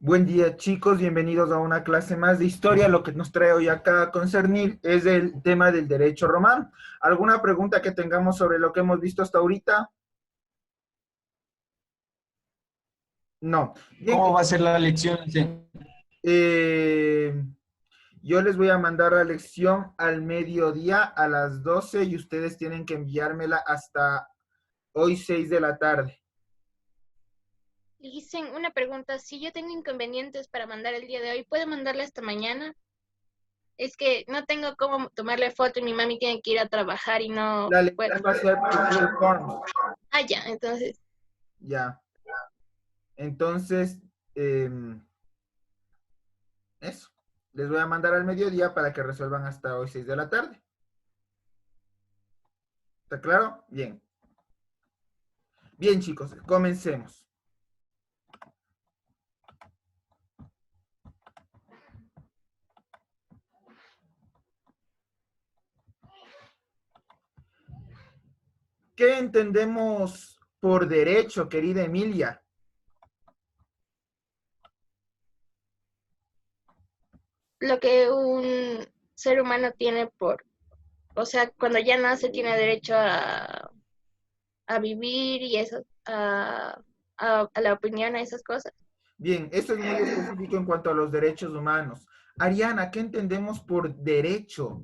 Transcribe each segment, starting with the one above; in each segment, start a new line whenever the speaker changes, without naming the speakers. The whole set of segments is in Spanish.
Buen día, chicos, bienvenidos a una clase más de historia. Lo que nos trae hoy acá a concernir es el tema del derecho romano. ¿Alguna pregunta que tengamos sobre lo que hemos visto hasta ahorita? No. Bien,
¿Cómo va a ser la lección? Sí.
eh, yo les voy a mandar la lección al mediodía a las 12 y ustedes tienen que enviármela hasta hoy 6 de la tarde.
Dicen una pregunta, si yo tengo inconvenientes para mandar el día de hoy, ¿puedo mandarle hasta mañana? Es que no tengo cómo tomarle foto y mi mami tiene que ir a trabajar y no
La
puedo.
lección va a ser por Google Forms.
Ah, ya, entonces,
Ya. Entonces, eso. Les voy a mandar al mediodía para que resuelvan hasta hoy 6 de la tarde. ¿Está claro? Bien. Bien, chicos, comencemos. ¿Qué entendemos por derecho, querida Emilia?
lo que un ser humano tiene o sea, cuando ya nace tiene derecho a vivir y eso, a la opinión, a esas cosas.
Bien, esto es muy específico en cuanto a los derechos humanos. Ariana, ¿qué entendemos por derecho?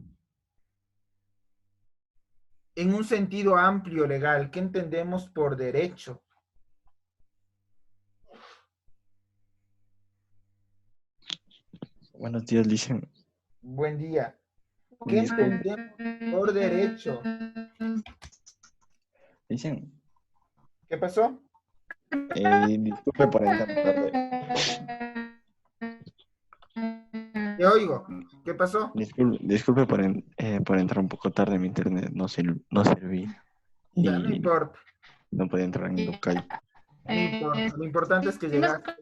En un sentido amplio legal, ¿qué entendemos por derecho?
Buenos días, dicen.
Buen día. ¿Qué entendemos por derecho?
Dicen,
¿Qué pasó?
disculpe por entrar tarde.
Te oigo. ¿Qué pasó?
Disculpe por entrar un poco tarde, mi internet no servía
Ya, no
y
importa.
no podía entrar en local.
No importa. Lo importante es que llegaste.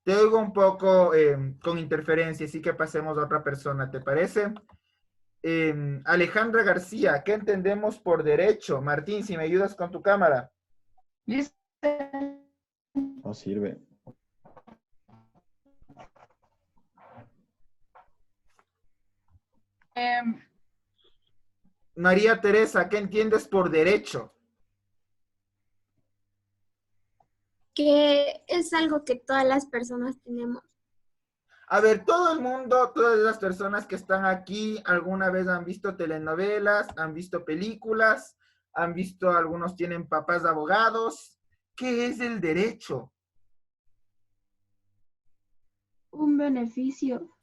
Te oigo un poco con interferencia, así que pasemos a otra persona, ¿te parece? Alejandra García, ¿qué entendemos por derecho? Martín, si me ayudas con tu cámara.
No sirve.
María Teresa, ¿qué entiendes por derecho?
Que es algo que todas las personas tenemos.
A ver, todo el mundo, todas las personas que están aquí, alguna vez han visto telenovelas, han visto películas, han visto, algunos tienen papás abogados. ¿Qué es el derecho?
Un beneficio.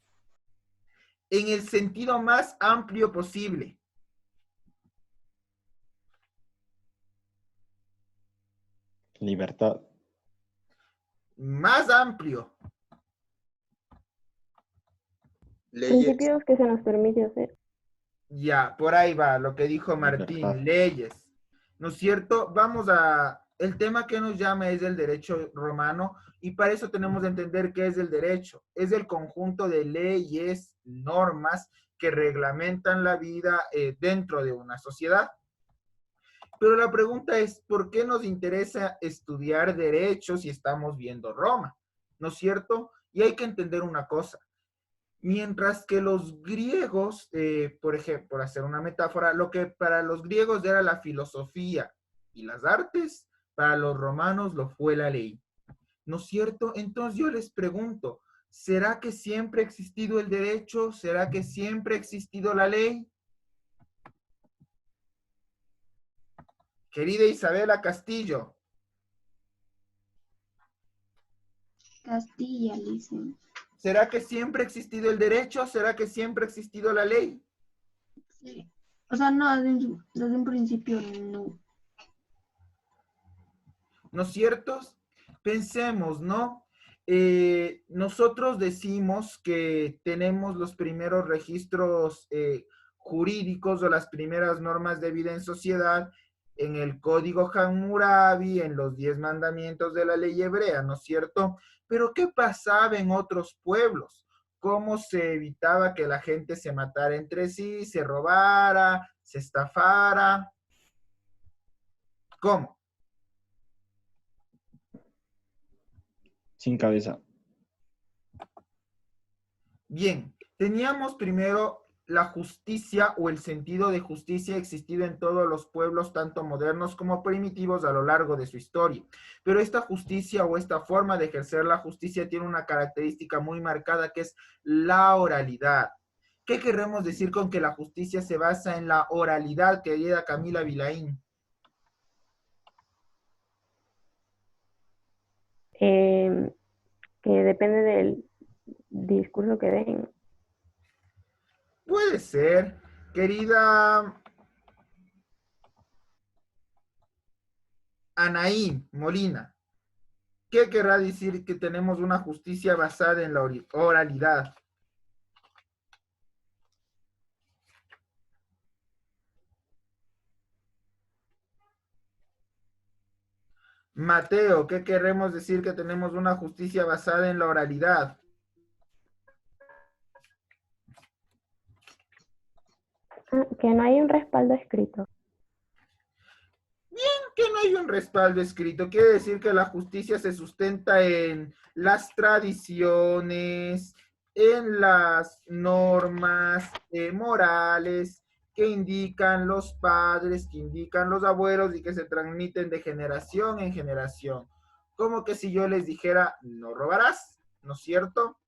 En el sentido más amplio posible.
Libertad.
Más amplio. Leyes.
Principios que se nos permite hacer.
Ya, por ahí va lo que dijo
Libertad.
Martín, leyes. ¿No es cierto? Vamos a... El tema que nos llama es el derecho romano y para eso tenemos que entender qué es el derecho. Es el conjunto de leyes, normas que reglamentan la vida dentro de una sociedad. Pero la pregunta es, ¿por qué nos interesa estudiar derecho si estamos viendo Roma? ¿No es cierto? Y hay que entender una cosa. Mientras que los griegos, por ejemplo, por hacer una metáfora, lo que para los griegos era la filosofía y las artes, para los romanos lo fue la ley. ¿No es cierto? Entonces yo les pregunto, ¿será que siempre ha existido el derecho? ¿Será que siempre ha existido la ley? Querida Isabela Castillo,
Castilla, dicen.
¿será que siempre ha existido el derecho? ¿Será que siempre ha existido la ley?
Sí. O sea, no, desde un principio no.
¿No es cierto? Pensemos, ¿no? Nosotros decimos que tenemos los primeros registros jurídicos o las primeras normas de vida en sociedad en el Código Hammurabi, en los 10 mandamientos de la ley hebrea, ¿no es cierto? Pero ¿qué pasaba en otros pueblos? ¿Cómo se evitaba que la gente se matara entre sí, se robara, se estafara? ¿Cómo?
sin cabeza.
Bien, teníamos primero la justicia o el sentido de justicia ha existido en todos los pueblos, tanto modernos como primitivos, a lo largo de su historia. Pero esta justicia o esta forma de ejercer la justicia tiene una característica muy marcada que es la oralidad. ¿Qué queremos decir con que la justicia se basa en la oralidad, querida Camila Vilaín?
Que depende del discurso que den.
Puede ser, querida Anaí Molina. ¿Qué querrá decir que tenemos una justicia basada en la oralidad? Mateo, ¿qué queremos decir que tenemos una justicia basada en la oralidad?
Que no hay un respaldo escrito.
Que no hay un respaldo escrito. Quiere decir que la justicia se sustenta en las tradiciones, en las normas morales que indican los padres, que indican los abuelos y que se transmiten de generación en generación. Como que si yo les dijera, no robarás, ¿no es cierto?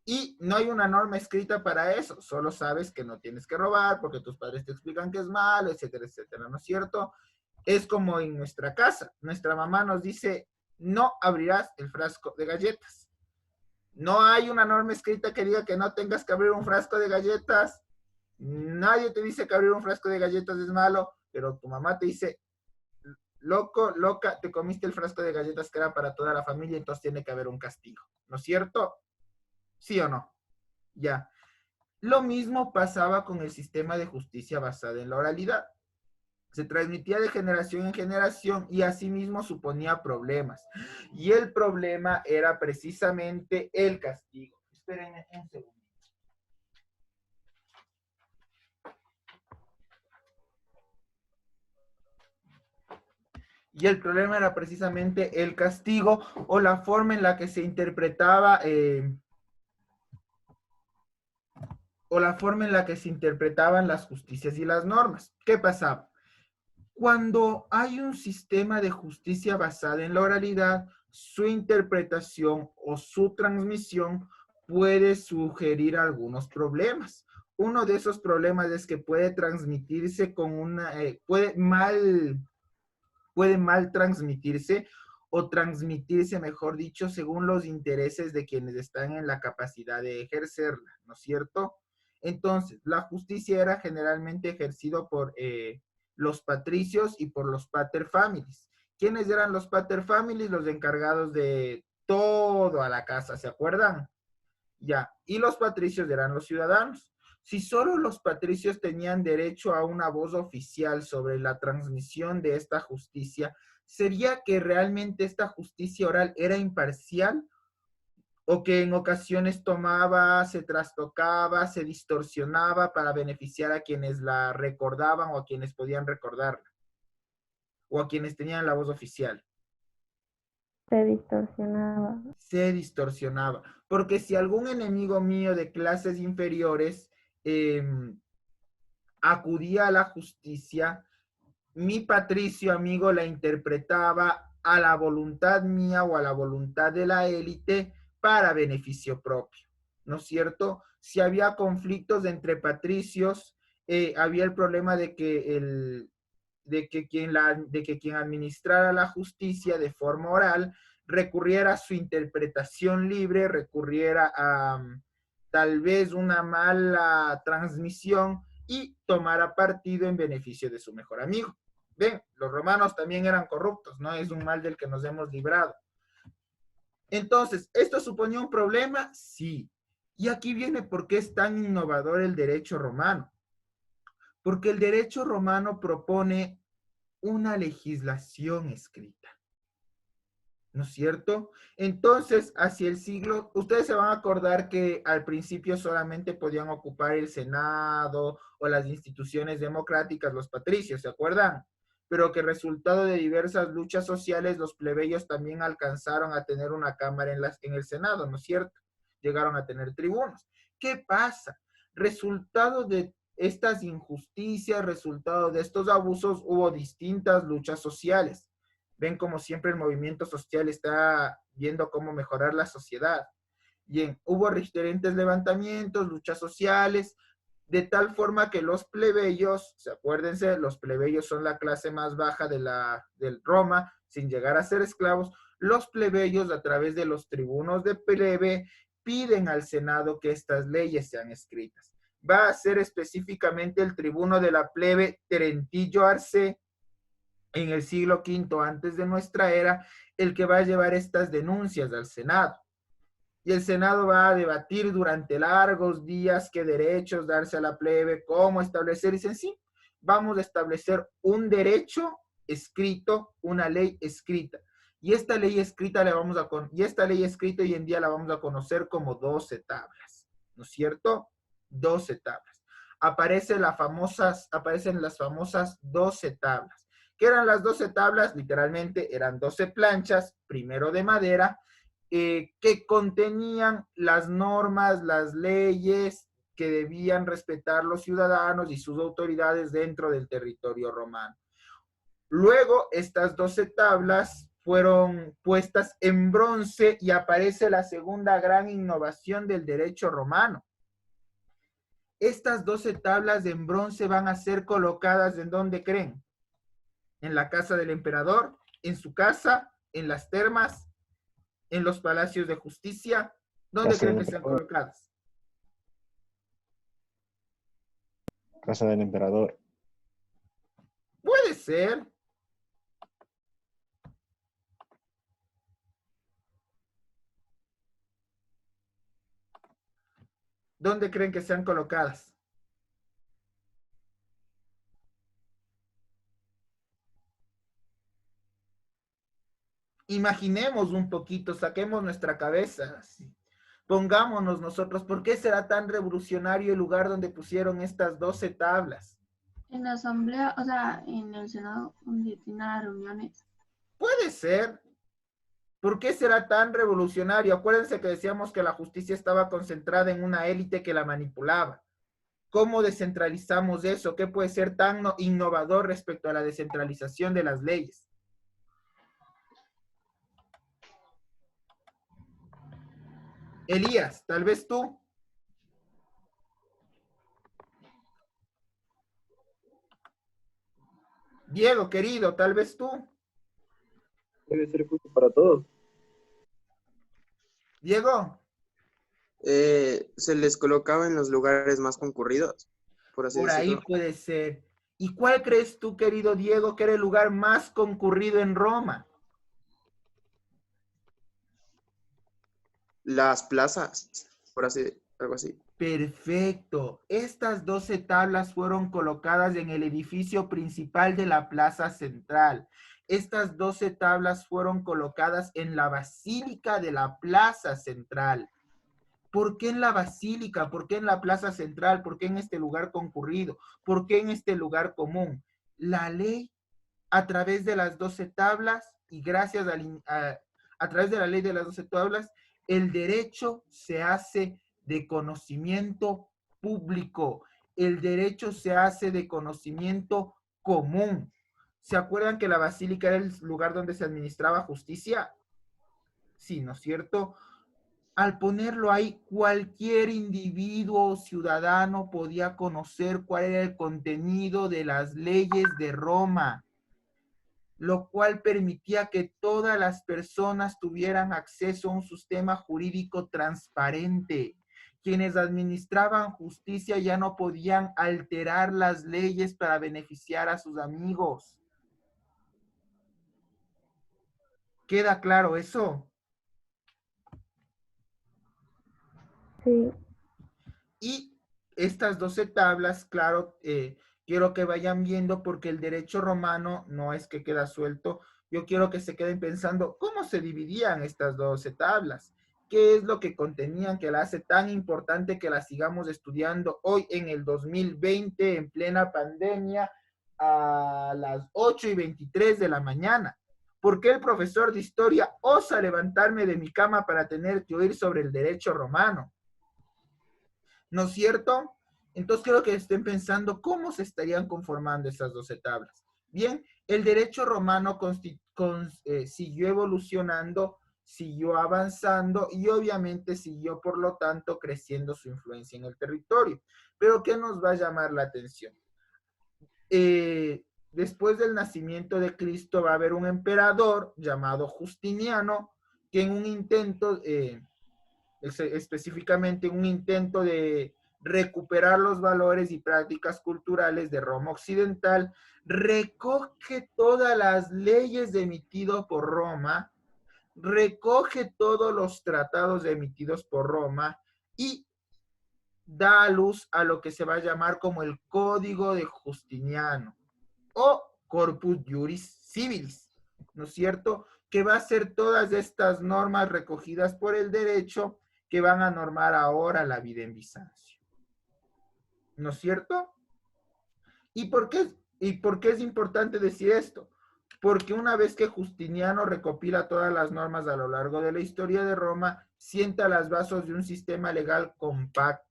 Y no hay una norma escrita para eso, solo sabes que no tienes que robar porque tus padres te explican que es malo, etcétera, etcétera, ¿no es cierto? Es como en nuestra casa, nuestra mamá nos dice, no abrirás el frasco de galletas. No hay una norma escrita que diga que no tengas que abrir un frasco de galletas. Nadie te dice que abrir un frasco de galletas es malo, pero tu mamá te dice, loco, loca, te comiste el frasco de galletas que era para toda la familia, entonces tiene que haber un castigo, ¿no es cierto? ¿Sí o no? Ya. Lo mismo pasaba con el sistema de justicia basada en la oralidad. Se transmitía de generación en generación y asimismo suponía problemas. Y el problema era precisamente el castigo. Espérenme un segundo. Y el problema era precisamente el castigo o la forma en la que se interpretaba o la forma en la que se interpretaban las justicias y las normas. ¿Qué pasaba? Cuando hay un sistema de justicia basada en la oralidad, su interpretación o su transmisión puede sugerir algunos problemas. Uno de esos problemas es que puede transmitirse con una, puede mal transmitirse o transmitirse, mejor dicho, según los intereses de quienes están en la capacidad de ejercerla, ¿no es cierto? Entonces, la justicia era generalmente ejercido por los patricios y por los paterfamilies. ¿Quiénes eran los paterfamilies? Los encargados de todo a la casa, ¿se acuerdan? Ya, y los patricios eran los ciudadanos. Si solo los patricios tenían derecho a una voz oficial sobre la transmisión de esta justicia, ¿sería que realmente esta justicia oral era imparcial? ¿O que en ocasiones tomaba, se trastocaba, se distorsionaba para beneficiar a quienes la recordaban o a quienes podían recordarla? ¿O a quienes tenían la voz oficial?
Se distorsionaba.
Se distorsionaba. Porque si algún enemigo mío de clases inferiores acudía a la justicia, mi patricio amigo la interpretaba a la voluntad mía o a la voluntad de la élite para beneficio propio, ¿no es cierto? Si había conflictos entre patricios, había el problema de que quien administrara la justicia de forma oral recurriera a su interpretación libre, recurriera a tal vez una mala transmisión y tomara partido en beneficio de su mejor amigo. Ven, los romanos también eran corruptos, no es un mal del que nos hemos librado. Entonces, ¿esto suponía un problema? Sí. Y aquí viene por qué es tan innovador el derecho romano. Porque el derecho romano propone una legislación escrita, ¿no es cierto? Entonces, hacia el siglo, ustedes se van a acordar que al principio solamente podían ocupar el Senado o las instituciones democráticas los patricios, ¿se acuerdan? pero que resultado de diversas luchas sociales, los plebeyos también alcanzaron a tener una cámara en el Senado, ¿no es cierto? Llegaron a tener tribunos. ¿Qué pasa? Resultado de estas injusticias, resultado de estos abusos, hubo distintas luchas sociales. Ven como siempre el movimiento social está viendo cómo mejorar la sociedad. Bien, hubo diferentes levantamientos, luchas sociales, de tal forma que los plebeyos, acuérdense, los plebeyos son la clase más baja del Roma, sin llegar a ser esclavos, los plebeyos a través de los tribunos de plebe piden al Senado que estas leyes sean escritas. Va a ser específicamente el tribuno de la plebe Terentillo Arce, en el siglo V antes de nuestra era, el que va a llevar estas denuncias al Senado. Y el Senado va a debatir durante largos días qué derechos darse a la plebe, cómo establecer, y dicen, sí, vamos a establecer un derecho escrito, una ley escrita. Y esta ley escrita hoy en día la vamos a conocer como 12 tablas, ¿no es cierto? 12 tablas. Aparecen las famosas 12 tablas. ¿Qué eran las 12 tablas? Literalmente eran 12 planchas, primero de madera, que contenían las normas, las leyes que debían respetar los ciudadanos y sus autoridades dentro del territorio romano. Luego, estas 12 tablas fueron puestas en bronce y aparece la segunda gran innovación del derecho romano. Estas 12 tablas en bronce van a ser colocadas ¿en dónde creen? En la casa del emperador, en su casa, en las termas, en los palacios de justicia. ¿Dónde creen que sean colocadas?
Casa del emperador.
Puede ser. ¿Dónde creen que sean colocadas? Imaginemos un poquito, saquemos nuestra cabeza, pongámonos nosotros, ¿por qué será tan revolucionario el lugar donde pusieron estas 12 tablas?
En la asamblea, o sea, en el Senado, donde tienen las reuniones.
Puede ser. ¿Por qué será tan revolucionario? Acuérdense que decíamos que la justicia estaba concentrada en una élite que la manipulaba. ¿Cómo descentralizamos eso? ¿Qué puede ser tan innovador respecto a la descentralización de las leyes? Elías, tal vez tú. Diego, querido, tal vez tú.
Debe ser justo para todos.
Diego.
Se les colocaba en los lugares más concurridos, por así
Por ahí
decirlo.
puede ser. ¿Y cuál crees tú, querido Diego, que era el lugar más concurrido en Roma?
Las plazas, por así, algo así.
Perfecto. Estas 12 tablas fueron colocadas en el edificio principal de la plaza central. Estas 12 tablas fueron colocadas en la basílica de la plaza central. ¿Por qué en la basílica? ¿Por qué en la plaza central? ¿Por qué en este lugar concurrido? ¿Por qué en este lugar común? La ley, a través de las 12 tablas y gracias a través de la ley de las 12 tablas, el derecho se hace de conocimiento público. El derecho se hace de conocimiento común. ¿Se acuerdan que la basílica era el lugar donde se administraba justicia? Sí, ¿no es cierto? Al ponerlo ahí, cualquier individuo o ciudadano podía conocer cuál era el contenido de las leyes de Roma, lo cual permitía que todas las personas tuvieran acceso a un sistema jurídico transparente. Quienes administraban justicia ya no podían alterar las leyes para beneficiar a sus amigos. ¿Queda claro eso?
Sí.
Y estas 12 tablas, claro, quiero que vayan viendo porque el derecho romano no es que queda suelto. Yo quiero que se queden pensando cómo se dividían estas 12 tablas, qué es lo que contenían que la hace tan importante que la sigamos estudiando hoy en el 2020, en plena pandemia, a las 8:23 de la mañana? ¿Por qué el profesor de historia osa levantarme de mi cama para tener que oír sobre el derecho romano? ¿No es cierto? Entonces quiero que estén pensando cómo se estarían conformando esas 12 tablas. Bien, el derecho romano siguió evolucionando, siguió avanzando y obviamente siguió, por lo tanto, creciendo su influencia en el territorio. Pero ¿qué nos va a llamar la atención? Después del nacimiento de Cristo va a haber un emperador llamado Justiniano, que en un intento, específicamente un intento de recuperar los valores y prácticas culturales de Roma Occidental, recoge todas las leyes emitidas por Roma, recoge todos los tratados emitidos por Roma y da a luz a lo que se va a llamar como el Código de Justiniano o Corpus Juris Civilis, ¿no es cierto? Que va a ser todas estas normas recogidas por el derecho que van a normar ahora la vida en Bizancio, ¿no es cierto? ¿Y por qué es importante decir esto? Porque una vez que Justiniano recopila todas las normas a lo largo de la historia de Roma, sienta las bases de un sistema legal compacto.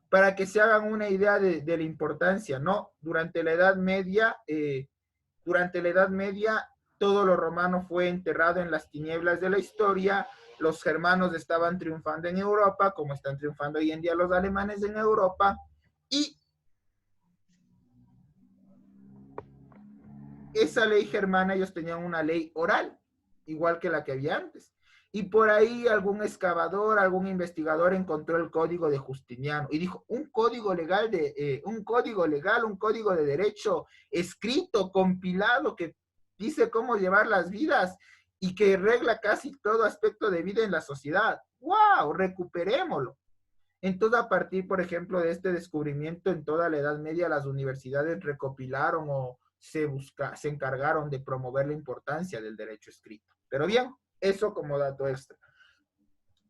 Para que se hagan una idea de la importancia, ¿no? Durante la Edad Media, todo lo romano fue enterrado en las tinieblas de la historia. Los germanos estaban triunfando en Europa, como están triunfando hoy en día los alemanes en Europa, y esa ley germana, ellos tenían una ley oral, igual que la que había antes. Y por ahí algún excavador, algún investigador encontró el código de Justiniano y dijo, un código legal, un código de derecho escrito, compilado, que dice cómo llevar las vidas y que regla casi todo aspecto de vida en la sociedad. ¡Wow! Recuperémoslo. Entonces, a partir, por ejemplo, de este descubrimiento en toda la Edad Media, las universidades recopilaron o se encargaron de promover la importancia del derecho escrito. Pero bien, eso como dato extra.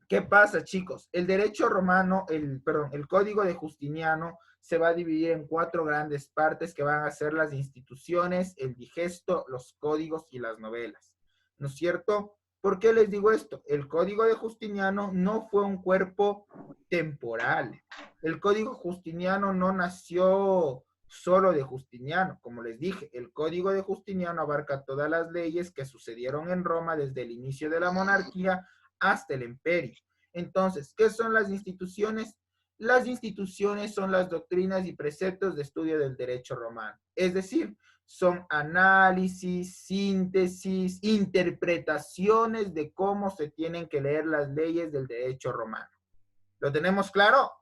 ¿Qué pasa, chicos? El derecho romano, el Código de Justiniano se va a dividir en 4 grandes partes que van a ser las instituciones, el digesto, los códigos y las novelas. ¿No es cierto? ¿Por qué les digo esto? El Código de Justiniano no fue un cuerpo temporal. El Código Justiniano no nació solo de Justiniano. Como les dije, el Código de Justiniano abarca todas las leyes que sucedieron en Roma desde el inicio de la monarquía hasta el imperio. Entonces, ¿qué son las instituciones? Las instituciones son las doctrinas y preceptos de estudio del derecho romano. Es decir, son análisis, síntesis, interpretaciones de cómo se tienen que leer las leyes del derecho romano. ¿Lo tenemos claro?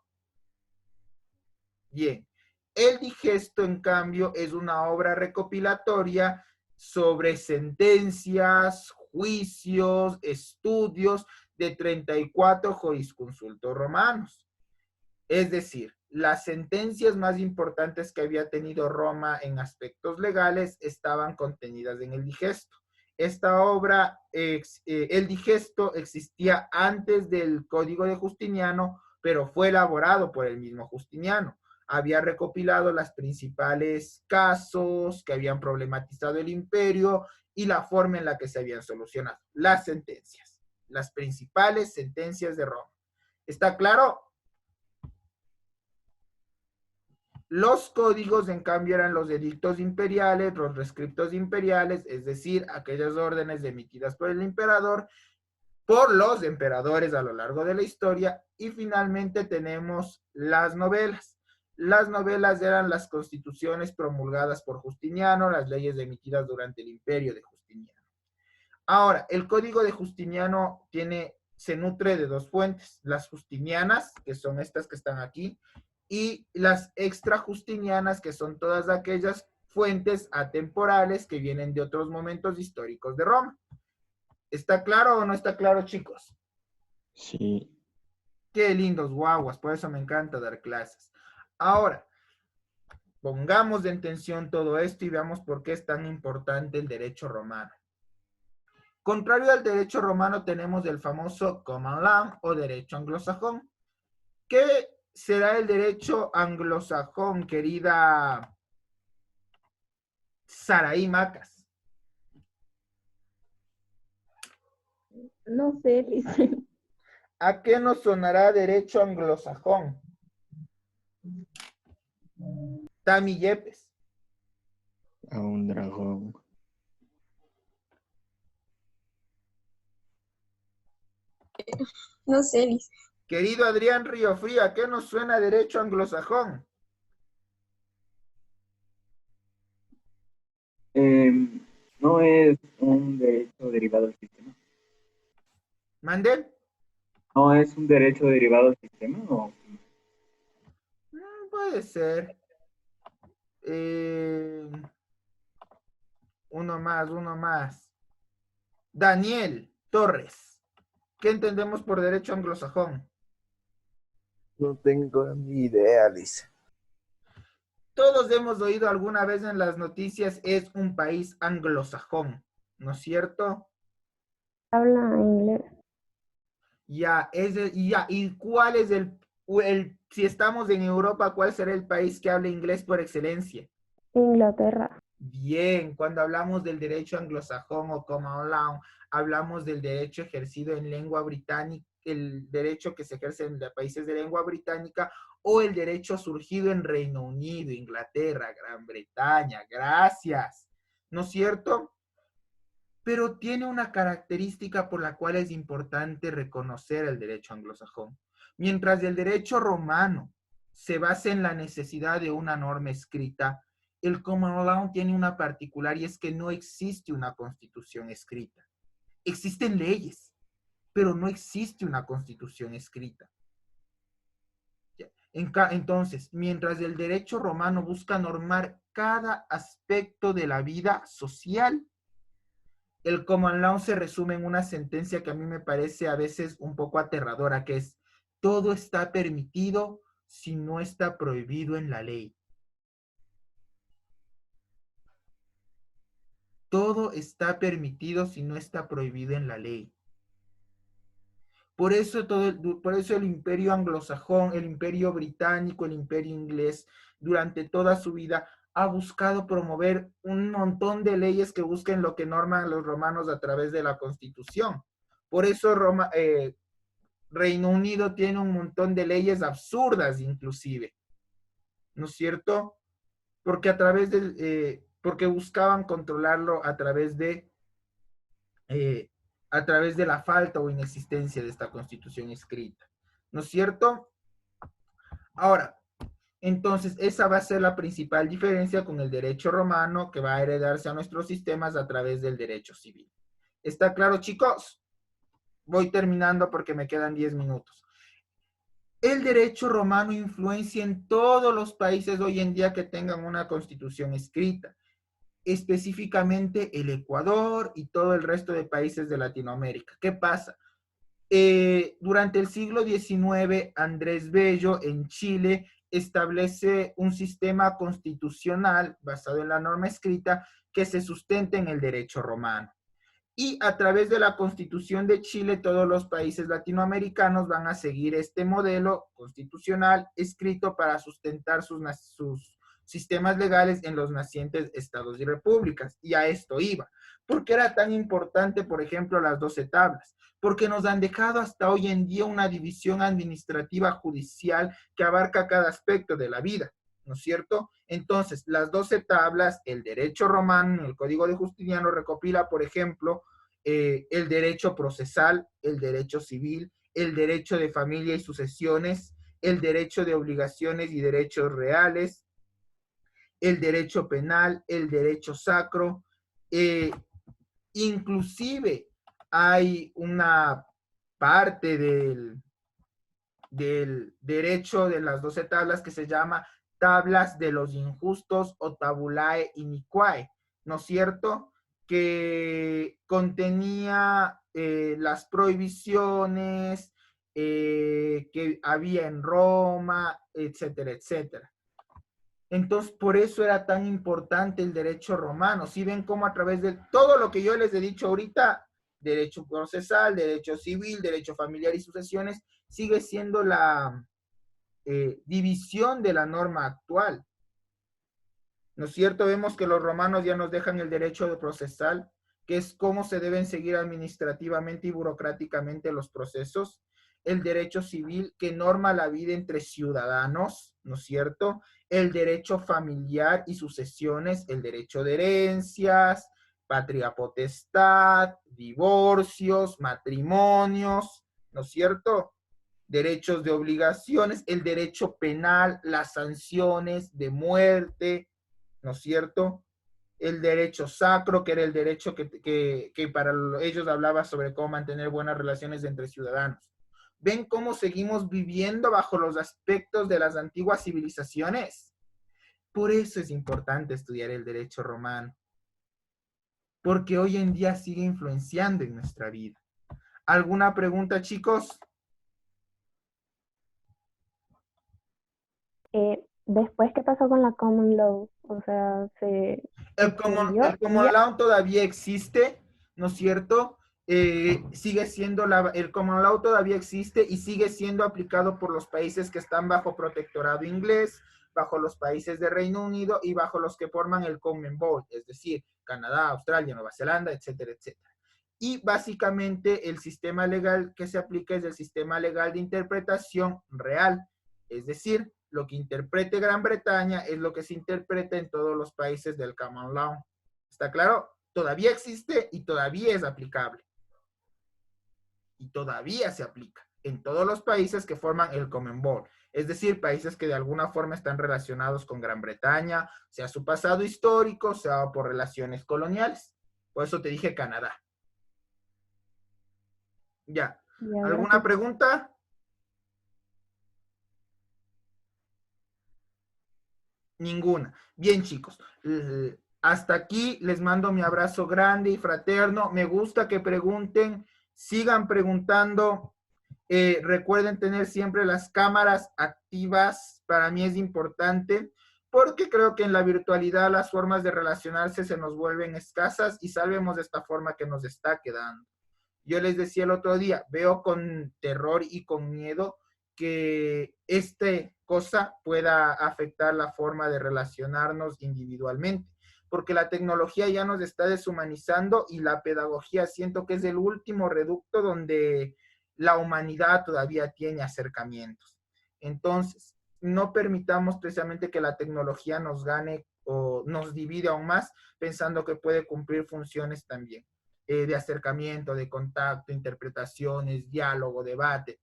Bien. El digesto, en cambio, es una obra recopilatoria sobre sentencias, juicios, estudios de 34 jurisconsultos romanos. Es decir, las sentencias más importantes que había tenido Roma en aspectos legales estaban contenidas en el digesto. Esta obra, el digesto, existía antes del Código de Justiniano, pero fue elaborado por el mismo Justiniano. Había recopilado los principales casos que habían problematizado el imperio y la forma en la que se habían solucionado. Las sentencias, las principales sentencias de Roma. ¿Está claro? Los códigos, en cambio, eran los edictos imperiales, los rescriptos imperiales, es decir, aquellas órdenes emitidas por el emperador, por los emperadores a lo largo de la historia. Y finalmente tenemos las novelas. Las novelas eran las constituciones promulgadas por Justiniano, las leyes emitidas durante el imperio de Justiniano. Ahora, el Código de Justiniano se nutre de 2 fuentes, las justinianas, que son estas que están aquí, y las extrajustinianas, que son todas aquellas fuentes atemporales que vienen de otros momentos históricos de Roma. ¿Está claro o no está claro, chicos?
Sí.
Qué lindos guaguas, por eso me encanta dar clases. Ahora, pongamos en tensión todo esto y veamos por qué es tan importante el derecho romano. Contrario al derecho romano tenemos el famoso common law o derecho anglosajón. ¿Qué será el derecho anglosajón, querida Saraí Macas.
No sé, dice.
¿A qué nos sonará derecho anglosajón? Tami Yepes.
A un dragón.
No sé, Liz.
Querido Adrián Riofrío, ¿a qué nos suena derecho anglosajón?
No es un derecho derivado del sistema.
¿Mandel?
No es un derecho derivado del sistema, ¿o?
Puede ser. Uno más. Daniel Torres. ¿Qué entendemos por derecho anglosajón?
No tengo ni idea, Liz.
Todos hemos oído alguna vez en las noticias, es un país anglosajón, ¿no es cierto?
Habla inglés.
¿Y cuál es si estamos en Europa, cuál será el país que hable inglés por excelencia?
Inglaterra.
Bien, cuando hablamos del derecho anglosajón o common law, hablamos del derecho ejercido en lengua británica, el derecho que se ejerce en los países de lengua británica o el derecho surgido en Reino Unido, Inglaterra, Gran Bretaña. Gracias. ¿No es cierto? Pero tiene una característica por la cual es importante reconocer el derecho anglosajón. Mientras el derecho romano se basa en la necesidad de una norma escrita, el common law tiene una particular y es que no existe una constitución escrita. Existen leyes, pero no existe una constitución escrita. Entonces, mientras el derecho romano busca normar cada aspecto de la vida social, el common law se resume en una sentencia que a mí me parece a veces un poco aterradora, que es: todo está permitido si no está prohibido en la ley. Todo está permitido si no está prohibido en la ley. Por eso el imperio anglosajón, el imperio británico, el imperio inglés, durante toda su vida ha buscado promover un montón de leyes que busquen lo que norman los romanos a través de la Constitución. Por eso Reino Unido tiene un montón de leyes absurdas inclusive, ¿no es cierto? Porque porque buscaban controlarlo a través de la falta o inexistencia de esta constitución escrita, ¿no es cierto? Ahora, entonces esa va a ser la principal diferencia con el derecho romano que va a heredarse a nuestros sistemas a través del derecho civil. ¿Está claro, chicos? Voy terminando porque me quedan 10 minutos. El derecho romano influencia en todos los países hoy en día que tengan una constitución escrita, específicamente el Ecuador y todo el resto de países de Latinoamérica. ¿Qué pasa? Durante el siglo XIX, Andrés Bello en Chile establece un sistema constitucional basado en la norma escrita que se sustenta en el derecho romano. Y a través de la Constitución de Chile, todos los países latinoamericanos van a seguir este modelo constitucional escrito para sustentar sus sistemas legales en los nacientes estados y repúblicas. Y a esto iba. ¿Por qué era tan importante, por ejemplo, las 12 tablas? Porque nos han dejado hasta hoy en día una división administrativa judicial que abarca cada aspecto de la vida, ¿no es cierto? Entonces, las 12 tablas, el derecho romano, el Código de Justiniano recopila, por ejemplo, el derecho procesal, el derecho civil, el derecho de familia y sucesiones, el derecho de obligaciones y derechos reales, el derecho penal, el derecho sacro, inclusive hay una parte del derecho de las 12 tablas que se llama tablas de los injustos o tabulae iniquae, ¿no es cierto? Que contenía las prohibiciones que había en Roma, etcétera, etcétera. Entonces, por eso era tan importante el derecho romano. Si ven cómo a través de todo lo que yo les he dicho ahorita, derecho procesal, derecho civil, derecho familiar y sucesiones, sigue siendo la división de la norma actual. ¿No es cierto? Vemos que los romanos ya nos dejan el derecho procesal, que es cómo se deben seguir administrativamente y burocráticamente los procesos. El derecho civil, que norma la vida entre ciudadanos, ¿no es cierto? El derecho familiar y sucesiones, el derecho de herencias, patria potestad, divorcios, matrimonios, ¿no es cierto? Derechos de obligaciones, el derecho penal, las sanciones de muerte, ¿no es cierto? El derecho sacro, que era el derecho que para ellos hablaba sobre cómo mantener buenas relaciones entre ciudadanos. ¿Ven cómo seguimos viviendo bajo los aspectos de las antiguas civilizaciones? Por eso es importante estudiar el derecho romano, porque hoy en día sigue influenciando en nuestra vida. ¿Alguna pregunta, chicos?
Después, ¿qué pasó con la common law? O sea, se
El common
extinguió.
law todavía existe, ¿no es cierto? Sigue siendo el common law todavía existe y sigue siendo aplicado por los países que están bajo protectorado inglés, bajo los países de Reino Unido y bajo los que forman el Commonwealth, es decir, Canadá, Australia, Nueva Zelanda, etcétera, etcétera. Y básicamente el sistema legal que se aplica es el sistema legal de interpretación real, es decir, lo que interprete Gran Bretaña es lo que se interpreta en todos los países del Common Law. ¿Está claro? Todavía existe y todavía es aplicable. Y todavía se aplica en todos los países que forman el Commonwealth. Es decir, países que de alguna forma están relacionados con Gran Bretaña, sea su pasado histórico, sea por relaciones coloniales. Por eso te dije Canadá. Ya. ¿Alguna pregunta? Ninguna. Bien, chicos. Hasta aquí les mando mi abrazo grande y fraterno. Me gusta que pregunten, sigan preguntando. Recuerden tener siempre las cámaras activas. Para mí es importante porque creo que en la virtualidad las formas de relacionarse se nos vuelven escasas y sabemos de esta forma que nos está quedando. Yo les decía el otro día, veo con terror y con miedo que esta cosa pueda afectar la forma de relacionarnos individualmente, porque la tecnología ya nos está deshumanizando y la pedagogía siento que es el último reducto donde la humanidad todavía tiene acercamientos. Entonces, no permitamos precisamente que la tecnología nos gane o nos divide aún más pensando que puede cumplir funciones también de acercamiento, de contacto, interpretaciones, diálogo, debate,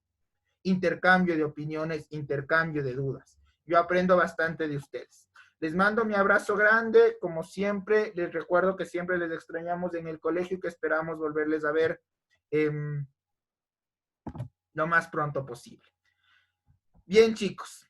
intercambio de opiniones, intercambio de dudas. Yo aprendo bastante de ustedes. Les mando mi abrazo grande, como siempre, les recuerdo que siempre les extrañamos en el colegio y que esperamos volverles a ver lo más pronto posible. Bien, chicos,